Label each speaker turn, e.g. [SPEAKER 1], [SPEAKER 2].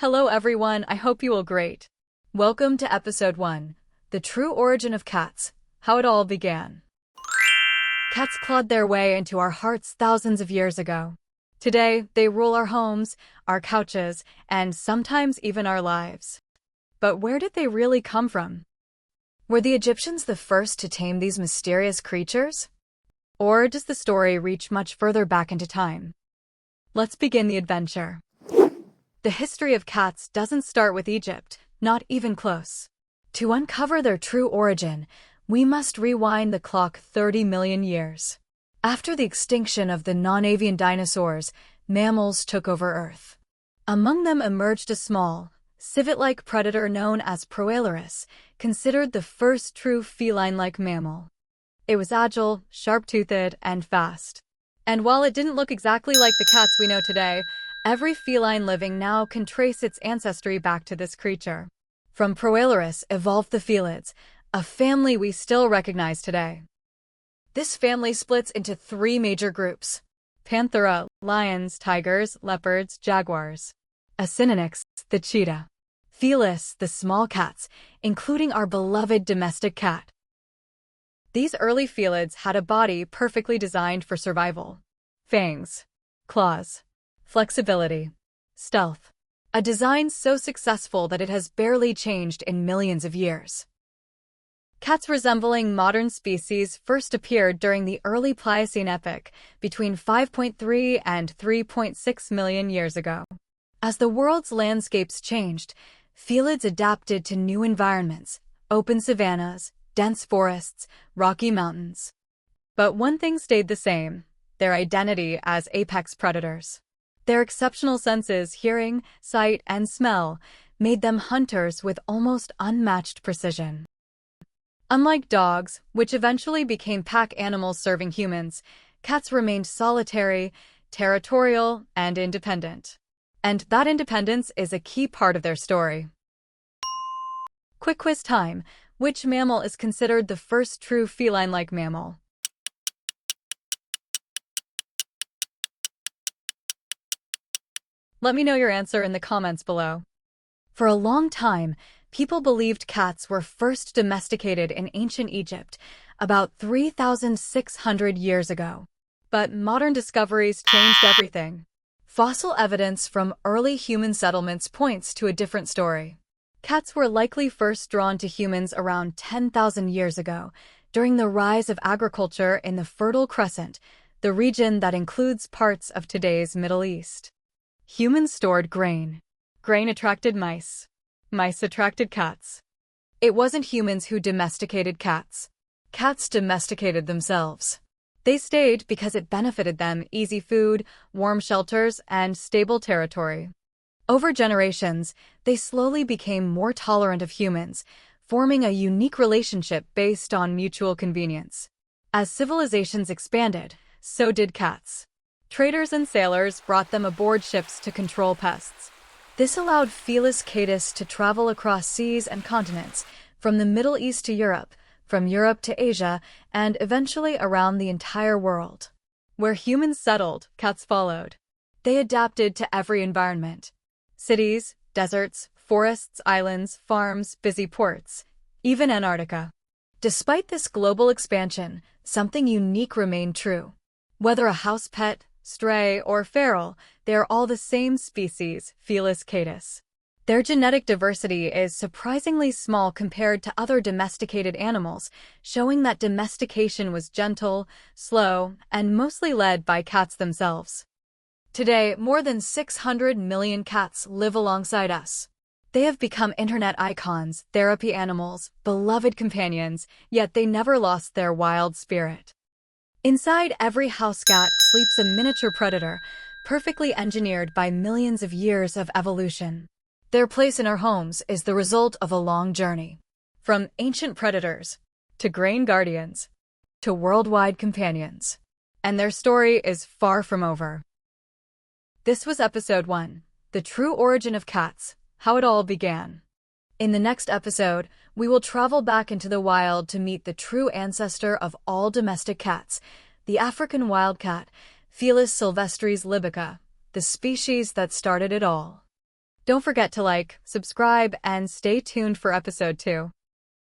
[SPEAKER 1] Hello everyone, I hope you all great. Welcome to episode 1, The True Origin of Cats, How It All Began. Cats clawed their way into our hearts thousands of years ago. Today, they rule our homes, our couches, and sometimes even our lives. But where did they really come from? Were the Egyptians the first to tame these mysterious creatures? Or does the story reach much further back into time? Let's begin the adventure. The history of cats doesn't start with Egypt, not even close. To uncover their true origin, we must rewind the clock 30 million years. After the extinction of the non-avian dinosaurs, mammals took over Earth. Among them emerged a small, civet-like predator known as Proailurus, considered the first true feline-like mammal. It was agile, sharp-toothed, and fast. And while it didn't look exactly like the cats we know today, every feline living now can trace its ancestry back to this creature. From Proailurus evolved the felids, a family we still recognize today. This family splits into 3 major groups: Panthera, lions, tigers, leopards, jaguars; Acinonyx, the cheetah; Felis, the small cats, including our beloved domestic cat. These early felids had a body perfectly designed for survival. Fangs, claws, flexibility, stealth. A design so successful that it has barely changed in millions of years. Cats resembling modern species first appeared during the early Pliocene epoch, between 5.3 and 3.6 million years ago. As the world's landscapes changed, felids adapted to new environments: open savannas, dense forests, rocky mountains. But one thing stayed the same: their identity as apex predators. Their exceptional senses, hearing, sight, and smell, made them hunters with almost unmatched precision. Unlike dogs, which eventually became pack animals serving humans, cats remained solitary, territorial, and independent. And that independence is a key part of their story. Quick quiz time. Which mammal is considered the first true feline-like mammal? Let me know your answer in the comments below. For a long time, people believed cats were first domesticated in ancient Egypt, about 3,600 years ago. But modern discoveries changed everything. Fossil evidence from early human settlements points to a different story. Cats were likely first drawn to humans around 10,000 years ago, during the rise of agriculture in the Fertile Crescent, the region that includes parts of today's Middle East. Humans stored grain. Grain attracted mice. Mice attracted cats. It wasn't humans who domesticated cats. Cats domesticated themselves. They stayed because it benefited them: easy food, warm shelters, and stable territory. Over generations, they slowly became more tolerant of humans, forming a unique relationship based on mutual convenience. As civilizations expanded, so did cats. Traders and sailors brought them aboard ships to control pests. This allowed Felis catus to travel across seas and continents, from the Middle East to Europe, from Europe to Asia, and eventually around the entire world. Where humans settled, cats followed. They adapted to every environment: cities, deserts, forests, islands, farms, busy ports, even Antarctica. Despite this global expansion, something unique remained true. Whether a house pet, stray, or feral, they are all the same species, Felis catus. Their genetic diversity is surprisingly small compared to other domesticated animals, showing that domestication was gentle, slow, and mostly led by cats themselves. Today, more than 600 million cats live alongside us. They have become internet icons, therapy animals, beloved companions, yet they never lost their wild spirit. Inside every house cat sleeps a miniature predator, perfectly engineered by millions of years of evolution. Their place in our homes is the result of a long journey. From ancient predators, to grain guardians, to worldwide companions. And their story is far from over. This was episode 1, The True Origin of Cats, How It All Began. In the next episode, we will travel back into the wild to meet the true ancestor of all domestic cats, the African wildcat, Felis silvestris libica, the species that started it all. Don't forget to like, subscribe, and stay tuned for episode 2.